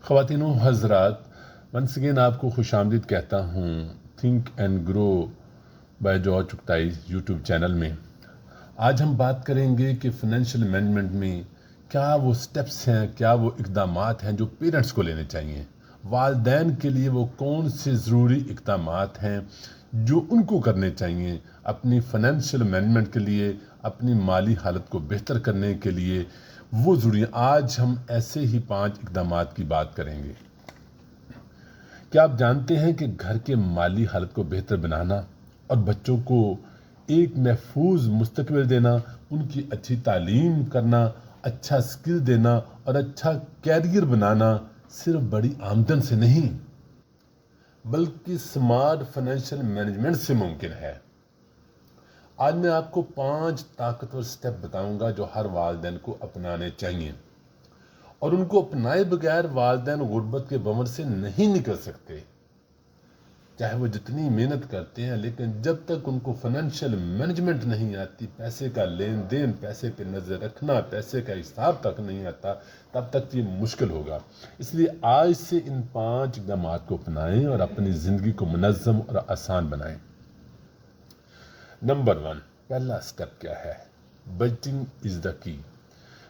خواتین و حضرات، ونس اگین آپ کو خوش آمدید کہتا ہوں think and grow by George Chughtai YouTube channel میں۔ آج ہم بات کریں گے کہ فنانشیل مینجمنٹ میں کیا وہ سٹیپس ہیں، کیا وہ اقدامات ہیں جو پیرنٹس کو لینے چاہیے۔ والدین کے لیے وہ کون سے ضروری اقدامات ہیں جو ان کو کرنے چاہیے اپنی فنانشیل مینجمنٹ کے لیے، اپنی مالی حالت کو بہتر کرنے کے لیے وہ ضروری ہیں۔ آج ہم ایسے ہی 5 اقدامات کی بات کریں گے۔ کیا آپ جانتے ہیں کہ گھر کے مالی حالت کو بہتر بنانا اور بچوں کو ایک محفوظ مستقبل دینا، ان کی اچھی تعلیم کرنا، اچھا سکل دینا اور اچھا کیریئر بنانا صرف بڑی آمدن سے نہیں بلکہ سمارٹ فنانشیل مینجمنٹ سے ممکن ہے۔ آج میں آپ کو 5 طاقتور سٹیپ بتاؤں گا جو ہر والدین کو اپنانے چاہیے، اور ان کو اپنائے بغیر والدین غربت کے بھنور سے نہیں نکل سکتے، چاہے وہ جتنی محنت کرتے ہیں، لیکن جب تک ان کو فنانشیل مینجمنٹ نہیں آتی، پیسے کا لین دین، پیسے پہ نظر رکھنا، پیسے کا حساب تک نہیں آتا، تب تک یہ مشکل ہوگا۔ اس لیے آج سے ان 5 اقدامات کو اپنائیں اور اپنی زندگی کو منظم اور آسان بنائیں۔ نمبر 1، پہلا سٹیپ کیا ہے؟ بجٹنگ از دا کی۔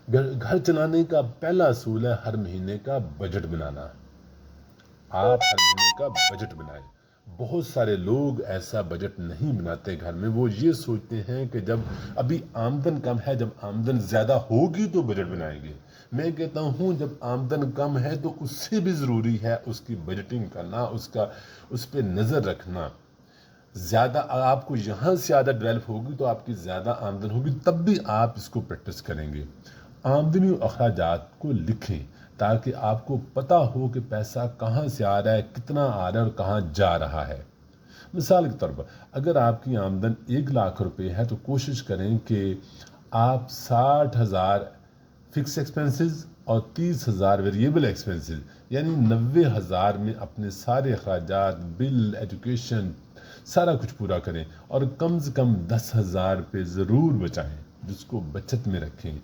گھر چلانے کا پہلا اصول ہے ہر مہینے کا بجٹ بنانا۔ آپ ہر مہینے کا بجٹ بنائیں۔ بہت سارے لوگ ایسا بجٹ نہیں بناتے گھر میں، وہ یہ سوچتے ہیں کہ جب ابھی آمدن کم ہے، جب آمدن زیادہ ہوگی تو بجٹ بنائیں گے۔ میں کہتا ہوں جب آمدن کم ہے تو اس سے بھی ضروری ہے اس کی بجٹنگ کرنا، اس پہ نظر رکھنا۔ زیادہ آپ کو یہاں سے زیادہ ڈیولپ ہوگی تو آپ کی زیادہ آمدن ہوگی، تب بھی آپ اس کو پریکٹس کریں گے۔ آمدنی و اخراجات کو لکھیں تاکہ آپ کو پتہ ہو کہ پیسہ کہاں سے آ رہا ہے، کتنا آ رہا ہے اور کہاں جا رہا ہے۔ مثال کے طور پر اگر آپ کی آمدن 1,00,000 روپے ہے تو کوشش کریں کہ آپ 60,000 فکس ایکسپنسز اور 30,000 ویریبل ایکسپنسز یعنی 90,000 میں اپنے سارے اخراجات، بل، ایجوکیشن سارا کچھ پورا کریں، اور کم سے کم 10,000 روپے ضرور بچائیں جس کو بچت میں رکھیں۔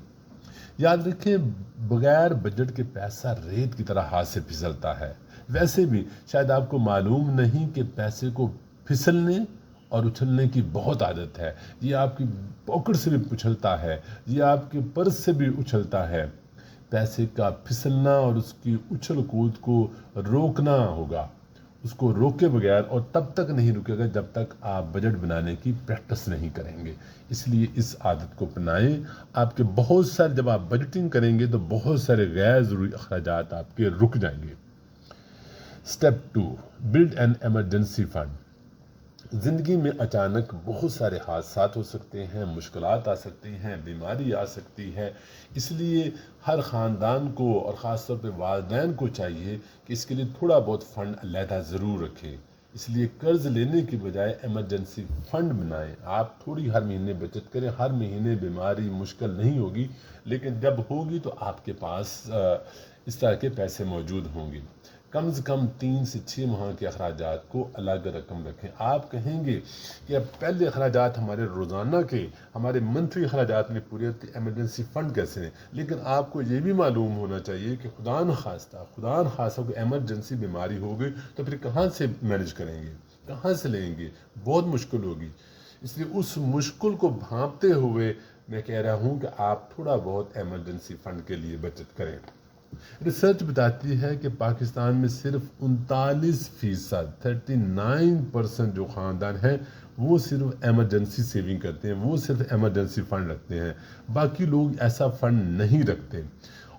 یاد رکھیں بغیر بجٹ کے پیسہ ریت کی طرح ہاتھ سے پھسلتا ہے۔ ویسے بھی شاید آپ کو معلوم نہیں کہ پیسے کو پھسلنے اور اچھلنے کی بہت عادت ہے۔ یہ آپ کی پاکٹ سے بھی اچھلتا ہے، یہ آپ کے پرس سے بھی اچھلتا ہے۔ پیسے کا پھسلنا اور اس کی اچھل کود کو روکنا ہوگا۔ اس کو روکے بغیر اور تب تک نہیں رکے گا جب تک آپ بجٹ بنانے کی پریکٹس نہیں کریں گے۔ اس لیے اس عادت کو اپنائیں۔ آپ کے بہت سارے جب آپ بجٹنگ کریں گے تو بہت سارے غیر ضروری اخراجات آپ کے رک جائیں گے۔ Step 2، build an emergency fund. زندگی میں اچانک بہت سارے حادثات ہو سکتے ہیں، مشکلات آ سکتی ہیں، بیماری آ سکتی ہے۔ اس لیے ہر خاندان کو اور خاص طور پہ والدین کو چاہیے کہ اس کے لیے تھوڑا بہت فنڈ علیحدہ ضرور رکھیں۔ اس لیے قرض لینے کی بجائے ایمرجنسی فنڈ بنائیں۔ آپ تھوڑی ہر مہینے بچت کریں، ہر مہینے بیماری مشکل نہیں ہوگی، لیکن جب ہوگی تو آپ کے پاس اس طرح کے پیسے موجود ہوں گے۔ کم سے کم 3 سے 6 ماہ کے اخراجات کو الگ رقم رکھیں۔ آپ کہیں گے کہ اب پہلے اخراجات ہمارے روزانہ کے، ہمارے منتھلی اخراجات میں پورے ہوتے، ایمرجنسی فنڈ کیسے ہیں؟ لیکن آپ کو یہ بھی معلوم ہونا چاہیے کہ خدا نخواستہ کوئی ایمرجنسی بیماری ہو گئی تو پھر کہاں سے مینج کریں گے، کہاں سے لیں گے؟ بہت مشکل ہوگی۔ اس لیے اس مشکل کو بھانپتے ہوئے میں کہہ رہا ہوں کہ آپ تھوڑا بہت ایمرجنسی فنڈ کے لیے بچت کریں۔ ریسرچ بتاتی ہے کہ پاکستان میں صرف 39%، 39% جو خاندان ہیں وہ صرف ایمرجنسی سیونگ کرتے ہیں، وہ صرف ایمرجنسی فنڈ رکھتے ہیں، باقی لوگ ایسا فنڈ نہیں رکھتے۔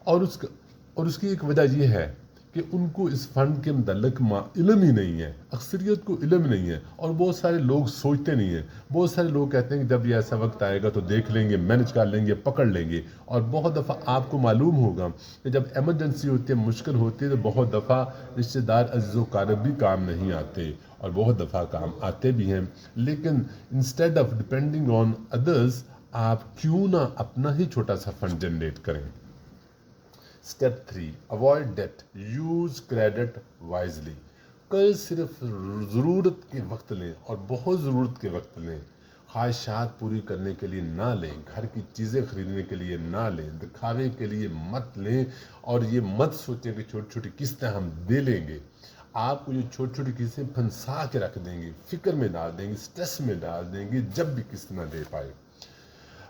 اور اس کی ایک وجہ یہ ہے کہ ان کو اس فنڈ کے متعلق علم ہی نہیں ہے، اکثریت کو علم نہیں ہے، اور بہت سارے لوگ سوچتے نہیں ہیں۔ بہت سارے لوگ کہتے ہیں کہ جب یہ ایسا وقت آئے گا تو دیکھ لیں گے، مینج کر لیں گے، پکڑ لیں گے۔ اور بہت دفعہ آپ کو معلوم ہوگا کہ جب ایمرجنسی ہوتی ہے، مشکل ہوتی ہے، تو بہت دفعہ رشتہ دار عزیز و اقارب بھی کام نہیں آتے، اور بہت دفعہ کام آتے بھی ہیں۔ لیکن instead of depending on others, آپ کیوں نہ اپنا ہی چھوٹا سا فنڈ جنریٹ کریں۔ Step 3، avoid debt, use credit wisely. قرض صرف ضرورت کے وقت لیں اور بہت ضرورت کے وقت لیں۔ ख्वाहिशात पूरी करने के लिए ना लें, घर की चीज़ें खरीदने के लिए ना लें, दिखावे के लिए मत लें, और ये मत सोचें कि छोटी छोटी किस्तें हम दे लेंगे। आपको ये छोटी छोटी किस्तें फंसा के रख देंगी, फिक्र में डाल देंगी, स्ट्रेस में डाल देंगी जब भी किस्त ना दे पाए।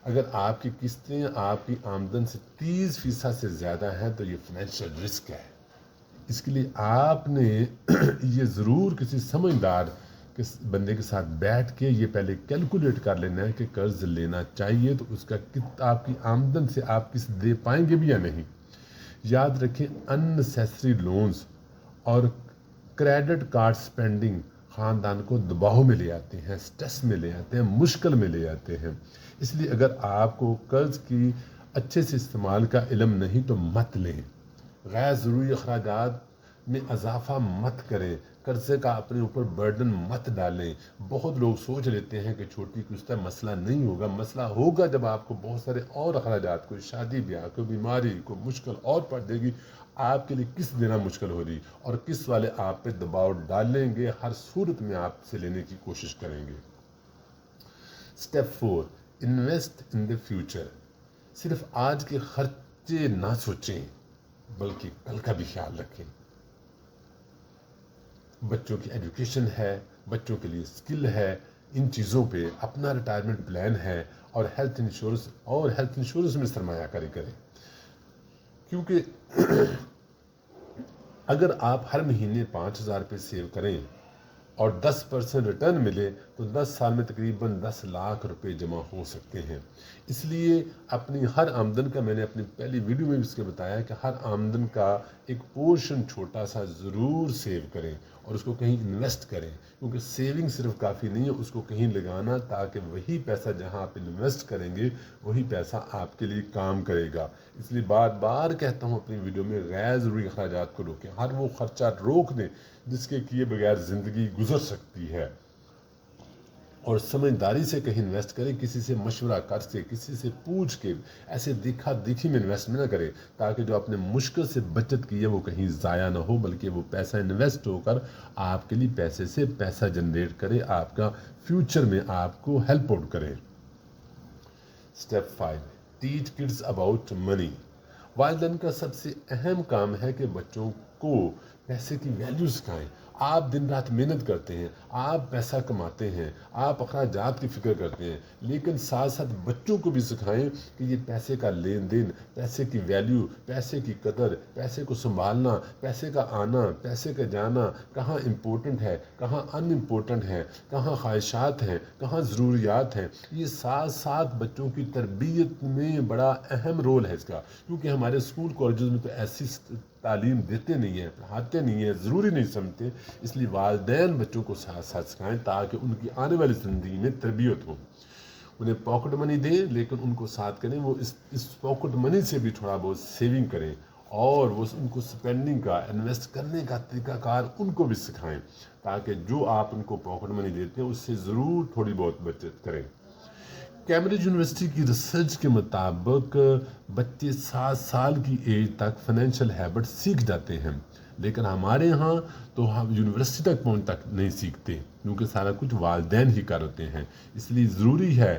अगर आपकी किस्तें आपकी आमदन से 30% से ज़्यादा हैं तो ये फाइनेंशियल रिस्क है। इसके लिए आपने ये ज़रूर किसी समझदार बंदे के साथ बैठ के ये पहले कैलकुलेट कर लेना है कि कर्ज लेना चाहिए तो उसका आपकी आमदन से आप किस्त दे पाएंगे भी या नहीं। याद रखें, अननेसेसरी लोन्स और क्रेडिट कार्ड स्पेंडिंग ख़ानदान को दबाव में ले आते हैं, स्ट्रेस में ले आते हैं, मुश्किल में ले आते हैं। इसलिए अगर आपको कर्ज की अच्छे से इस्तेमाल का इल्म नहीं तो मत लें। गैर ज़रूरी अखराजात में इजाफा मत करें, कर्जे का अपने ऊपर बर्डन मत डालें। बहुत लोग सोच लेते हैं कि छोटी किस्त मसला नहीं होगा। मसला होगा जब आपको बहुत सारे और अखराजात, कोई शादी ब्याह, कोई बीमारी, कोई मुश्किल और पड़ देगी, आपके लिए किस्त देना मुश्किल हो रही और किस्त वाले आप पे दबाव डालेंगे, हर सूरत में आपसे लेने की कोशिश करेंगे। Step 4, invest in the future. सिर्फ आज के खर्चे ना सोचें बल्कि कल का भी ख्याल रखें। बच्चों की एजुकेशन है, बच्चों के लिए स्किल है, इन चीज़ों पे अपना रिटायरमेंट प्लान है, और हेल्थ इंश्योरेंस में सरमायाकारी करें। क्योंकि अगर आप हर महीने 5,000 रुपये सेव करें और 10% रिटर्न मिले तो 10 साल में तकरीबन 10 लाख रुपए जमा हो सकते हैं। इसलिए अपनी हर आमदन का, मैंने अपनी पहली वीडियो में भी इसके बताया कि हर आमदन का एक पोर्शन छोटा सा ज़रूर सेव करें और उसको कहीं इन्वेस्ट करें, क्योंकि सेविंग सिर्फ काफ़ी नहीं है, उसको कहीं लगाना, ताकि वही पैसा जहां आप इन्वेस्ट करेंगे वही पैसा आपके लिए काम करेगा। इसलिए बार बार कहता हूं अपनी वीडियो में, गैर ज़रूरी अखराजात को रोकें, हर वो खर्चा रोक दें जिसके किए बगैर ज़िंदगी गुजर सकती है, और समझदारी से कहीं इन्वेस्ट करें, किसी से मशवरा करके, किसी से पूछ के, ऐसे देखा देखी में इन्वेस्ट ना करें, ताकि जो आपने मुश्किल से बचत की है वो कहीं ज़ाया ना हो, बल्कि वो पैसा इन्वेस्ट होकर आपके लिए पैसे से पैसा जनरेट करे, आपका फ्यूचर में आपको हेल्प आउट करे। Step 5, teach kids about money. वालिदैन का सबसे अहम काम है कि बच्चों को पैसे की वैल्यू सिखाएं। आप दिन रात मेहनत करते हैं, आप पैसा कमाते हैं, आप अखराजात की फ़िक्र करते हैं, लेकिन साथ साथ बच्चों को भी सिखाएं कि ये पैसे का लेन देन, पैसे की वैल्यू, पैसे की कदर, पैसे को संभालना, पैसे का आना, पैसे का जाना, कहाँ इम्पोर्टेंट है, कहाँ अनइम्पोर्टेंट है, कहाँ ख्वाहिशात हैं, कहाँ ज़रूरियात हैं। ये साथ साथ बच्चों की तरबियत में बड़ा अहम रोल है इसका, क्योंकि हमारे स्कूल कॉलेज में तो ऐसी तालीम देते नहीं हैं, पढ़ाते नहीं हैं, ज़रूरी नहीं समझते। इसलिए वालिदैन बच्चों को साथ साथ सिखाएं ताकि उनकी आने वाली ज़िंदगी में तरबियत हो। उन्हें पॉकेट मनी दें, लेकिन उनको साथ करें वो इस पॉकेट मनी से भी थोड़ा बहुत सेविंग करें, और वो उनको स्पेंडिंग का, इन्वेस्ट करने का तरीकाकार उनको भी सिखाएं, ताकि जो आप उनको पॉकेट मनी देते हैं उससे ज़रूर थोड़ी बहुत बचत करें। कैम्ब्रिज यूनिवर्सिटी की रिसर्च के मुताबिक बच्चे 7 साल की एज तक फाइनेंशियल हैबिट सीख जाते हैं, लेकिन हमारे यहाँ तो हम यूनिवर्सिटी तक पहुँच तक नहीं सीखते, क्योंकि सारा कुछ वालिदैन ही करते हैं। इसलिए ज़रूरी है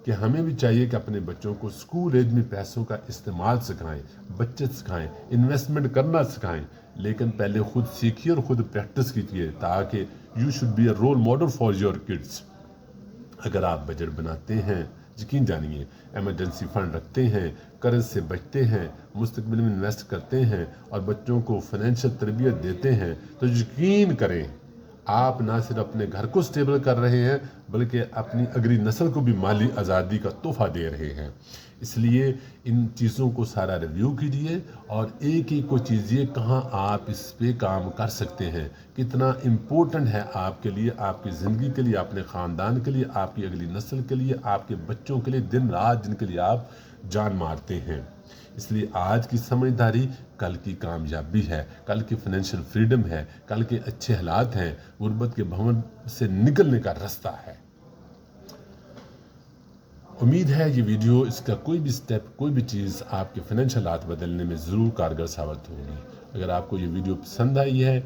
कि हमें भी चाहिए कि अपने बच्चों को स्कूल एज में पैसों का इस्तेमाल सिखाएं, बचत सिखाएं, इन्वेस्टमेंट करना सिखाएं, लेकिन पहले खुद सीखिए और ख़ुद प्रैक्टिस कीजिए, ताकि you should be a role model for your kids. अगर आप बजट बनाते हैं, यकीन जानिए, एमरजेंसी फंड रखते हैं, कर्ज से बचते हैं, मुस्तकबिल में इन्वेस्ट करते हैं और बच्चों को फाइनेंशियल तरबियत देते हैं, तो यकीन करें आप ना सिर्फ अपने घर को स्टेबल कर रहे हैं बल्कि अपनी अगली नस्ल को भी माली आज़ादी का तोहफा दे रहे हैं। इसलिए इन चीज़ों को सारा रिव्यू कीजिए और एक एक को चीज़िए, कहाँ आप इस पे काम कर सकते हैं, कितना इम्पोर्टेंट है आपके लिए, आपकी ज़िंदगी के लिए, अपने ख़ानदान के लिए, आपकी अगली नस्ल के लिए, आपके बच्चों के लिए, दिन रात जिनके लिए आप जान मारते हैं। इसलिए आज की समझदारी कल की कामयाबी है, कल की फाइनेंशियल फ्रीडम है, कल के अच्छे हालात हैं, गुर्बत के भवन से निकलने का रास्ता है। उम्मीद है ये वीडियो, इसका कोई भी स्टेप, कोई भी चीज़ आपके फाइनेंशियल हालात बदलने में ज़रूर कारगर साबित होगी। अगर आपको ये वीडियो पसंद आई है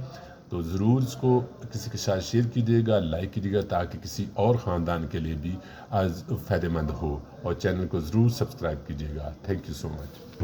تو ضرور اس کو کسی کے ساتھ شیئر کیجیے گا، لائک کیجیے گا، تاکہ کسی اور خاندان کے لیے بھی آج فائدہ مند ہو، اور چینل کو ضرور سبسکرائب کیجیے گا۔ Thank you so much.